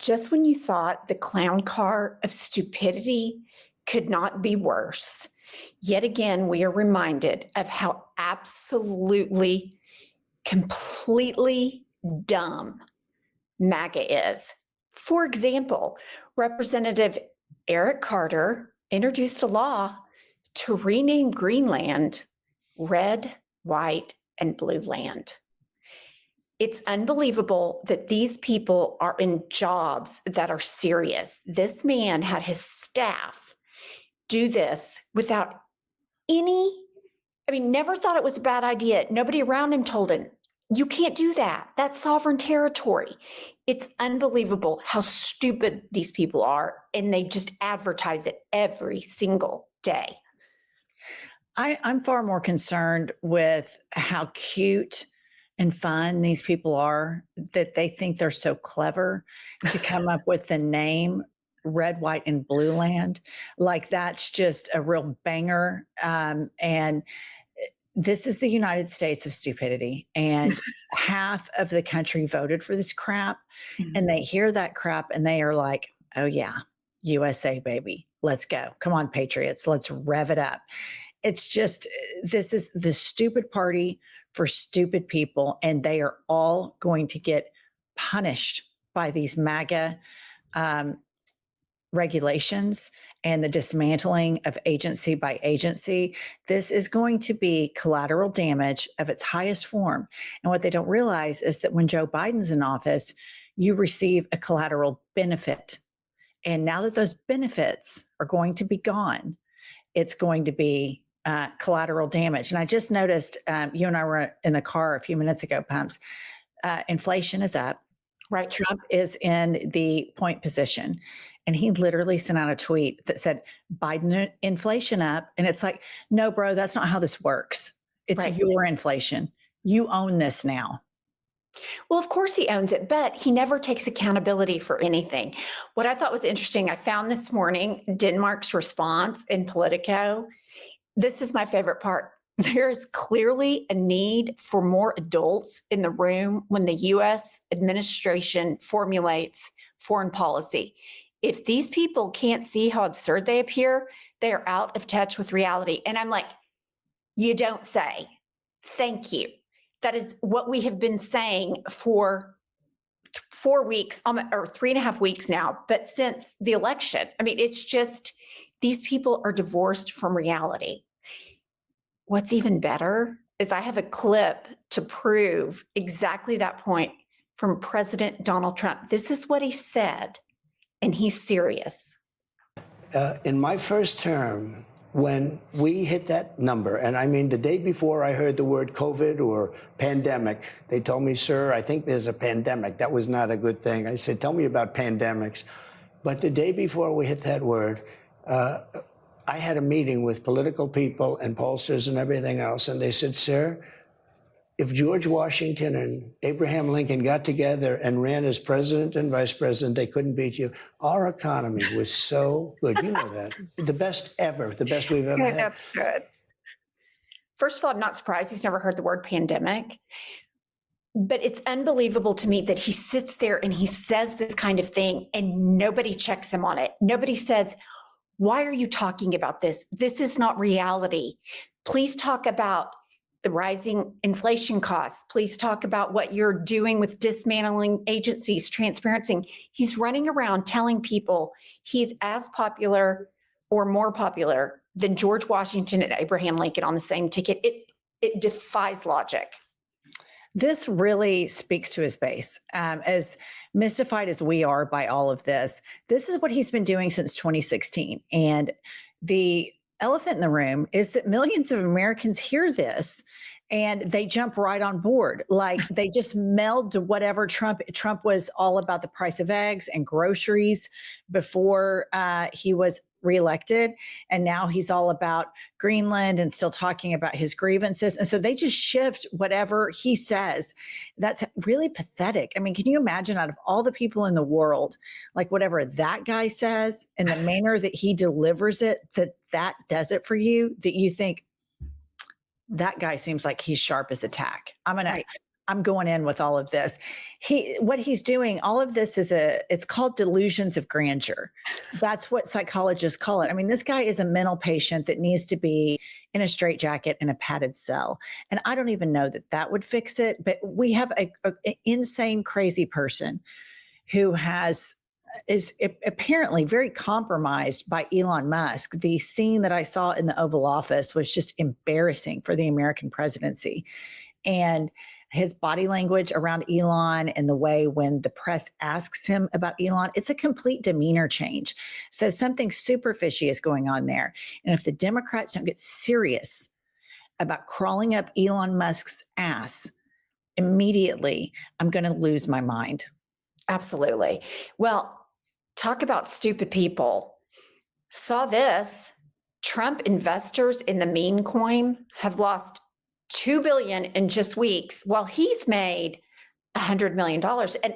Just when you thought the clown car of stupidity could not be worse, yet again, we are reminded of how absolutely, completely dumb MAGA is. For example, Representative Eric Carter introduced a law to rename Greenland red, white, and blue land. It's unbelievable that these people are in jobs that are serious. This man had his staff do this without never thought it was a bad idea. Nobody around him told him, you can't do that. That's sovereign territory. It's unbelievable how stupid these people are, and they just advertise it every single day. I'm far more concerned with how cute and fun these people are, that they think they're so clever to come up with the name red, white, and blue land. Like that's just a real banger. And this is the United States of stupidity. And half of the country voted for this crap. And they hear that crap and they are like, oh yeah, USA baby, let's go. Come on, patriots, let's rev it up. It's just, this is the stupid party for stupid people, and they are all going to get punished by these MAGA regulations and the dismantling of agency by agency. This is going to be collateral damage of its highest form. And what they don't realize is that when Joe Biden's in office, you receive a collateral benefit. And now that those benefits are going to be gone, it's going to be collateral damage. And I just noticed, you and I were in the car a few minutes ago, Pumps, inflation is up. Right. Trump is in the point position. And he literally sent out a tweet that said, Biden inflation up. And it's like, no, bro, that's not how this works. It's right. Your inflation. You own this now. Well, of course he owns it, but he never takes accountability for anything. What I thought was interesting, I found this morning Denmark's response in Politico. This is my favorite part. There is clearly a need for more adults in the room when the U.S. administration formulates foreign policy. If these people can't see how absurd they appear, they are out of touch with reality. And I'm like, you don't say. Thank you. That is what we have been saying for 4 weeks or 3.5 weeks now, but since the election. It's just, these people are divorced from reality. What's even better is I have a clip to prove exactly that point from President Donald Trump. This is what he said, and he's serious. In my first term, when we hit that number, and the day before I heard the word COVID or pandemic, they told me, sir, I think there's a pandemic. That was not a good thing. I said, tell me about pandemics. But the day before we hit that word, I had a meeting with political people and pollsters and everything else, and they said, sir, if George Washington and Abraham Lincoln got together and ran as president and vice president, they couldn't beat you. Our economy was so good. You know that. The best ever, the best we've ever had. That's good. First of all, I'm not surprised he's never heard the word pandemic. But it's unbelievable to me that he sits there and he says this kind of thing and nobody checks him on it. Nobody says, why are you talking about this? This is not reality. Please talk about the rising inflation costs. Please talk about what you're doing with dismantling agencies, transparency. He's running around telling people he's as popular or more popular than George Washington and Abraham Lincoln on the same ticket. It defies logic. This really speaks to his base. As mystified as we are by all of this, this is what he's been doing since 2016. And the elephant in the room is that millions of Americans hear this and they jump right on board. Like they just meld to whatever Trump was all about the price of eggs and groceries before he was reelected. And now he's all about Greenland and still talking about his grievances. And so they just shift whatever he says. That's really pathetic. Can you imagine out of all the people in the world, like whatever that guy says and the manner that he delivers it, that does it for you, that you think that guy seems like he's sharp as a tack. I'm going I'm going in with all of this. What he's doing, all of this it's called delusions of grandeur. That's what psychologists call it. I mean, this guy is a mental patient that needs to be in a straitjacket in a padded cell. And I don't even know that that would fix it, but we have an insane, crazy person who is apparently very compromised by Elon Musk. The scene that I saw in the Oval Office was just embarrassing for the American presidency. And his body language around Elon and the way when the press asks him about Elon, it's a complete demeanor change. So something super fishy is going on there. And if the Democrats don't get serious about crawling up Elon Musk's ass immediately, I'm going to lose my mind. Absolutely. Well, talk about stupid people. Saw this. Trump investors in the meme coin have lost $2 billion in just weeks, while he's made $100 million. And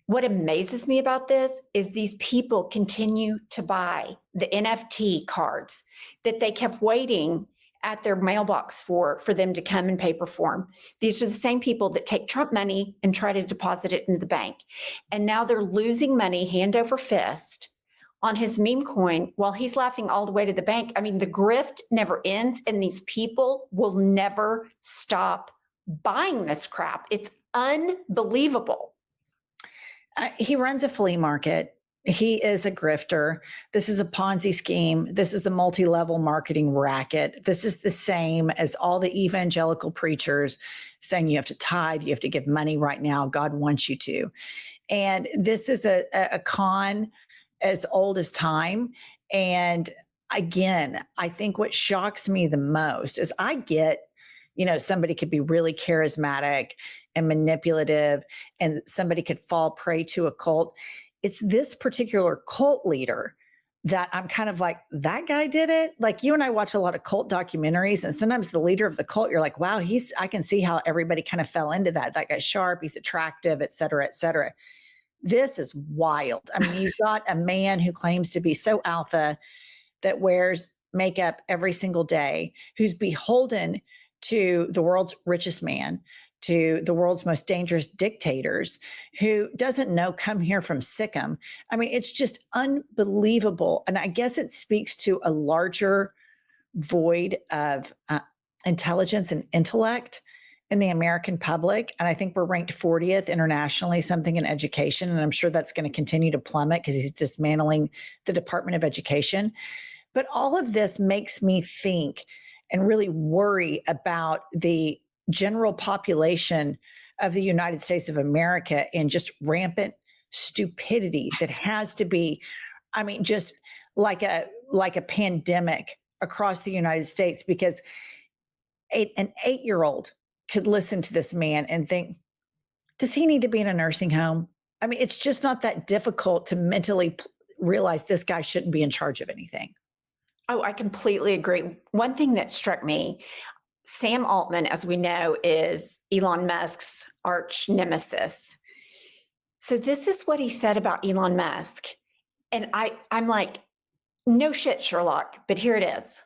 what amazes me about this is these people continue to buy the NFT cards that they kept waiting at their mailbox for them to come in paper form. These are the same people that take Trump money and try to deposit it into the bank. And now they're losing money hand over fist on his meme coin while he's laughing all the way to the bank. I mean, the grift never ends, and these people will never stop buying this crap. It's unbelievable. He runs a flea market. He is a grifter. This is a Ponzi scheme. This is a multi-level marketing racket. This is the same as all the evangelical preachers saying you have to tithe, you have to give money right now. God wants you to. And this is a con as old as time. And again, I think what shocks me the most is I get, somebody could be really charismatic and manipulative, and somebody could fall prey to a cult. It's this particular cult leader that I'm kind of like, that guy did it. Like, you and I watch a lot of cult documentaries, and sometimes the leader of the cult, you're like, wow, I can see how everybody kind of fell into that. That guy's sharp, he's attractive, et cetera, et cetera. This is wild. I mean, you've got a man who claims to be so alpha that wears makeup every single day, who's beholden to the world's richest man, to the world's most dangerous dictators, who doesn't know come here from Sikkim. I mean, it's just unbelievable. And I guess it speaks to a larger void of intelligence and intellect in the American public. And I think we're ranked 40th internationally, something in education. And I'm sure that's going to continue to plummet because he's dismantling the Department of Education. But all of this makes me think and really worry about the general population of the United States of America and just rampant stupidity that has to be, I mean, just like a pandemic across the United States, because an 8-year-old could listen to this man and think, does he need to be in a nursing home? I mean, it's just not that difficult to mentally realize this guy shouldn't be in charge of anything. Oh, I completely agree. One thing that struck me, Sam Altman, as we know, is Elon Musk's arch nemesis. So this is what he said about Elon Musk. And I'm like, no shit, Sherlock, but here it is.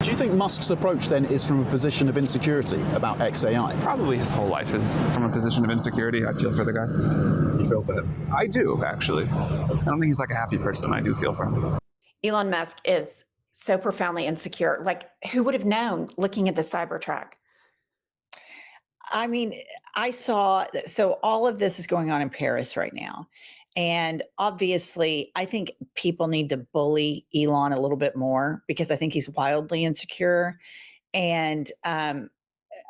Do you think Musk's approach then is from a position of insecurity about XAI? Probably his whole life is from a position of insecurity. I feel for the guy. You feel for him? I do, actually. I don't think he's like a happy person. I do feel for him. Elon Musk is so profoundly insecure. Like, who would have known looking at the Cybertruck? I mean, so all of this is going on in Paris right now. And obviously, I think people need to bully Elon a little bit more because I think he's wildly insecure. And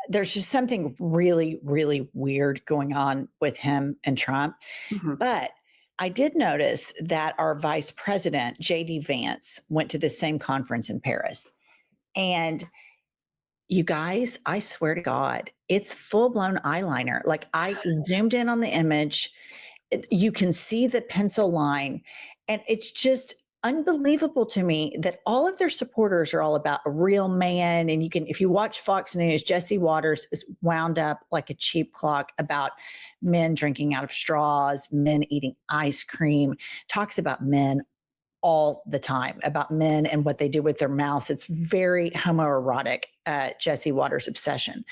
there's just something really, really weird going on with him and Trump. Mm-hmm. But I did notice that our vice president, J.D. Vance, went to the same conference in Paris. And you guys, I swear to God, it's full-blown eyeliner. Like, I zoomed in on the image. You can see the pencil line. And it's just unbelievable to me that all of their supporters are all about a real man. And if you watch Fox News, Jesse Waters is wound up like a cheap clock about men drinking out of straws, men eating ice cream, talks about men all the time, about men and what they do with their mouths. It's very homoerotic, Jesse Waters' obsession.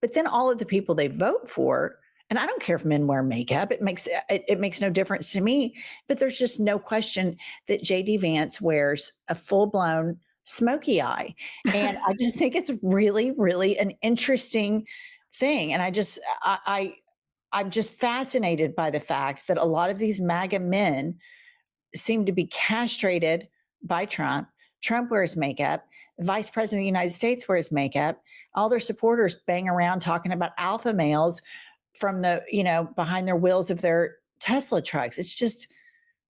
But then all of the people they vote for, and I don't care if men wear makeup, it makes no difference to me. But there's just no question that JD Vance wears a full-blown smoky eye. And I just think it's really, really an interesting thing. And I'm just fascinated by the fact that a lot of these MAGA men seem to be castrated by Trump. Trump wears makeup. The vice president of the United States wears makeup. All their supporters bang around talking about alpha males from the, behind their wheels of their Tesla trucks. It's just,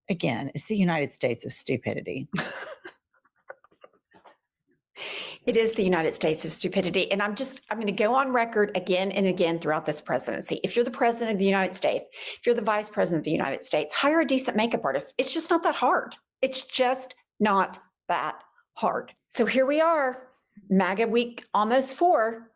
again, it's the United States of stupidity. It is the United States of stupidity. And I'm going to go on record again and again throughout this presidency. If you're the president of the United States, if you're the vice president of the United States, hire a decent makeup artist. It's just not that hard. It's just not that hard. So here we are, MAGA week almost 4.